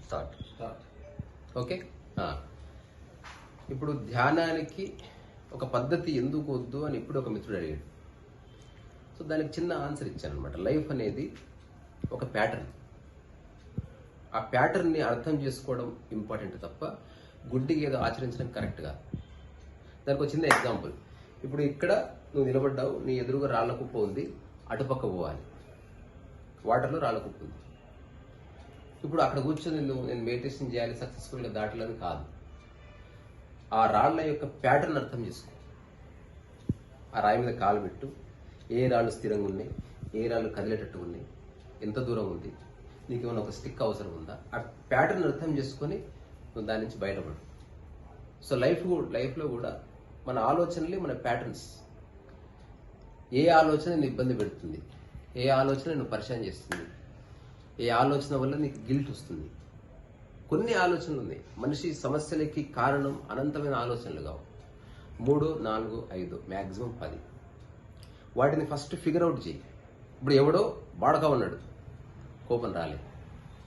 Start. Okay, ఇప్పుడు ధ్యానానికి ఒక పద్ధతి ఎందుకు వద్దు అని ఇప్పుడు ఒక మిత్రుడు అడిగాడు. సో దానికి చిన్న ఆన్సర్ ఇచ్చాను అనమాట. లైఫ్ అనేది ఒక ప్యాటర్న్. ఆ ప్యాటర్న్ని అర్థం చేసుకోవడం ఇంపార్టెంట్ తప్ప గుడ్డిగా ఏదో ఆచరించడం కరెక్ట్ కాదు. దానికి ఒక చిన్న ఎగ్జాంపుల్. ఇప్పుడు ఇక్కడ నువ్వు నిలబడ్డావు, నీ ఎదురుగా రాళ్ల కుప్ప ఉంది, అటుపక్క పోవాలి. వాటర్లో రాళ్ల కుప్ప ఉంది. ఇప్పుడు అక్కడ కూర్చొని నేను మెడిటేషన్ చేయాలి, సక్సెస్ఫుల్గా దాటాలని కాదు. ఆ రాళ్ల యొక్క ప్యాటర్న్ అర్థం చేసుకో. ఆ రాయి మీద కాలు పెట్టు. ఏ రాళ్ళు స్థిరంగా ఉన్నాయి, ఏ రాళ్ళు కదిలేటట్టు ఉన్నాయి, ఎంత దూరం ఉంది, నీకు ఏమైనా ఒక స్టిక్ అవసరం ఉందా, ఆ ప్యాటర్న్ అర్థం చేసుకొని నువ్వు దాని నుంచి బయటపడు. సో లైఫ్లో కూడా మన ఆలోచనలే మన ప్యాటర్న్స్. ఏ ఆలోచన నేను ఇబ్బంది పెడుతుంది, ఏ ఆలోచన నేను పరిచయం చేస్తుంది, ఏ ఆలోచన వల్ల నీకు గిల్ట్ వస్తుంది. కొన్ని ఆలోచనలు ఉన్నాయి. మనిషి సమస్యలకి కారణం అనంతమైన ఆలోచనలు కావు. 3, 4, 5 మ్యాక్సిమం 10. వాటిని ఫస్ట్ ఫిగర్ అవుట్ చేయి. ఇప్పుడు ఎవడో బాడక ఉన్నాడు, కోపం రాలేదు,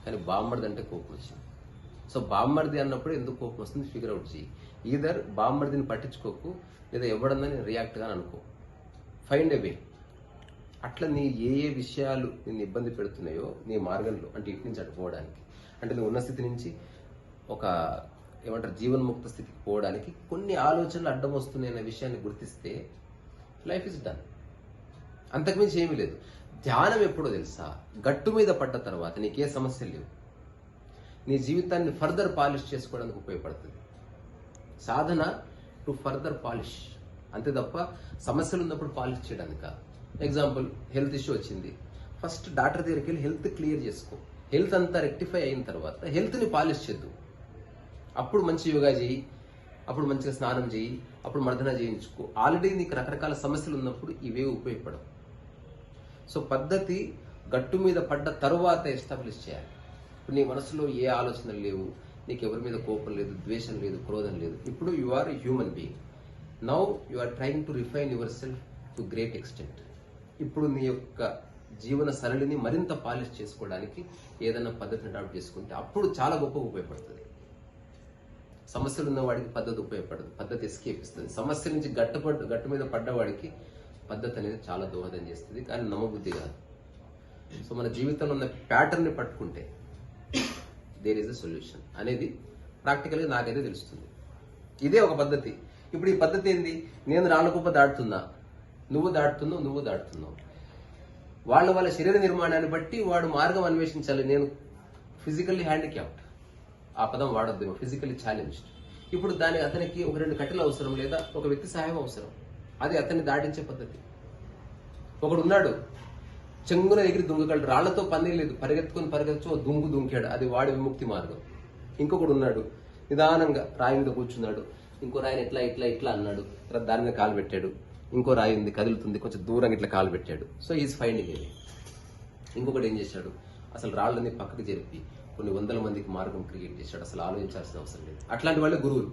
కానీ బామ్మర్ది అంటే కోపం వచ్చింది. సో బామ్మర్ది అన్నప్పుడు ఎందుకు కోపం వస్తుంది ఫిగర్ అవుట్ చేయి. ఈధర్ బామ్మర్దిని పట్టించుకోకు, లేదా ఎవడన్నా నేను రియాక్ట్గా అనుకో. ఫైండ్ ఎ వే. అట్లా నీ ఏ విషయాలు నిన్ను ఇబ్బంది పెడుతున్నాయో నీ మార్గంలో, అంటే ఇటు నుంచి అటుపోవడానికి, అంటే నువ్వు ఉన్న స్థితి నుంచి ఒక జీవన్ముక్త స్థితికి పోవడానికి కొన్ని ఆలోచనలు అడ్డం వస్తున్నాయి అనే విషయాన్ని గుర్తిస్తే లైఫ్ ఇస్ డన్. అంతకుమించి ఏమీ లేదు. ధ్యానం ఎప్పుడో తెలుసా? గట్టు మీద పడ్డ తర్వాత నీకే సమస్యలు లేవు. నీ జీవితాన్ని ఫర్దర్ పాలిష్ చేసుకోవడానికి ఉపయోగపడుతుంది. సాధన టు ఫర్దర్ పాలిష్, అంతే తప్ప సమస్యలు ఉన్నప్పుడు పాలిష్ చేయడానికి కాదు. ఎగ్జాంపుల్, హెల్త్ ఇష్యూ వచ్చింది, ఫస్ట్ డాక్టర్ దగ్గరికి వెళ్ళి హెల్త్ క్లియర్ చేసుకో. హెల్త్ అంతా రెక్టిఫై అయిన తర్వాత హెల్త్ని పాలిష్ చేద్దు. అప్పుడు మంచి యోగా చేయి, అప్పుడు మంచిగా స్నానం చేయి, అప్పుడు మర్దన చేయించుకో. ఆల్రెడీ నీకు రకరకాల సమస్యలు ఉన్నప్పుడు ఇవే ఉపయోగపడవు. సో పద్ధతి గట్టు మీద పడ్డ తరువాత ఎస్టాబ్లిష్ చేయాలి. ఇప్పుడు నీ మనసులో ఏ ఆలోచనలు లేవు, నీకు ఎవరి మీద కోపం లేదు, ద్వేషం లేదు, క్రోధం లేదు. ఇప్పుడు you are a human being. Now you are trying to refine your self to great extent. ఇప్పుడు నీ యొక్క జీవన సరళిని మరింత పాలిష్ చేసుకోవడానికి ఏదైనా పద్ధతిని అడాప్ట్ చేసుకుంటే అప్పుడు చాలా గొప్పగా ఉపయోగపడుతుంది. సమస్యలు ఉన్న వాడికి పద్ధతి ఉపయోగపడదు, పద్ధతి ఎస్కేప్ ఇస్తుంది. సమస్య నుంచి గట్టు మీద పడ్డవాడికి పద్ధతి అనేది చాలా దోహదం చేస్తుంది, కానీ నమ్మబుద్ధి కాదు. సో మన జీవితంలో ఉన్న ప్యాటర్న్ని పట్టుకుంటే దేర్ ఈజ్ అ సొల్యూషన్ అనేది ప్రాక్టికల్గా నాకైతే తెలుస్తుంది. ఇదే ఒక పద్ధతి. ఇప్పుడు ఈ పద్ధతి ఏంది? నేను రాళ్ళకుప్ప దాటుతున్నా, నువ్వు దాటుతున్నావు. వాళ్ళ శరీర నిర్మాణాన్ని బట్టి వాడు మార్గం అన్వేషించాలి. నేను ఫిజికల్లీ హ్యాండిక్యాప్డ్, ఆ పదం వాడొద్దేమో, ఫిజికల్లీ ఛాలెంజ్డ్. ఇప్పుడు అతనికి ఒక 2 కట్టెలు అవసరం, లేదా ఒక వ్యక్తి సహాయం అవసరం. అది అతన్ని దాటించే పద్ధతి. ఒకడు ఉన్నాడు, చెంగున ఎగిరి దుంగగలడు, రాళ్లతో పని లేదు, పరిగెత్తుకొని దుంకాడు, అది వాడి విముక్తి మార్గం. ఇంకొకడు ఉన్నాడు, నిదానంగా రాయి మీద కూర్చున్నాడు, ఇంకో రాయిని ఇట్లా అన్నాడు, తర్వాత దాని మీద కాలు పెట్టాడు, ఇంకో రాయి ఉంది కదులుతుంది, కొంచెం దూరంగా ఇట్లా కాలు పెట్టాడు. సో ఈజ్ ఫైండింగ్ ఇది. ఇంకొకటి ఏం చేశాడు, అసలు రాళ్ళని పక్కకు జరిపి కొన్ని వందల మందికి మార్గం క్రియేట్ చేశాడు. అసలు ఆలోచించాల్సిన అవసరం లేదు. అట్లాంటి వాళ్ళే గురువులు.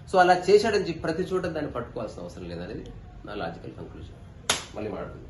సో అలా చేశాడని చెప్పి ప్రతి చోట దాన్ని పట్టుకోవాల్సిన అవసరం లేదనేది నా లాజికల్ కంక్లూజన్. మళ్ళీ మాట్లాడుతుంది.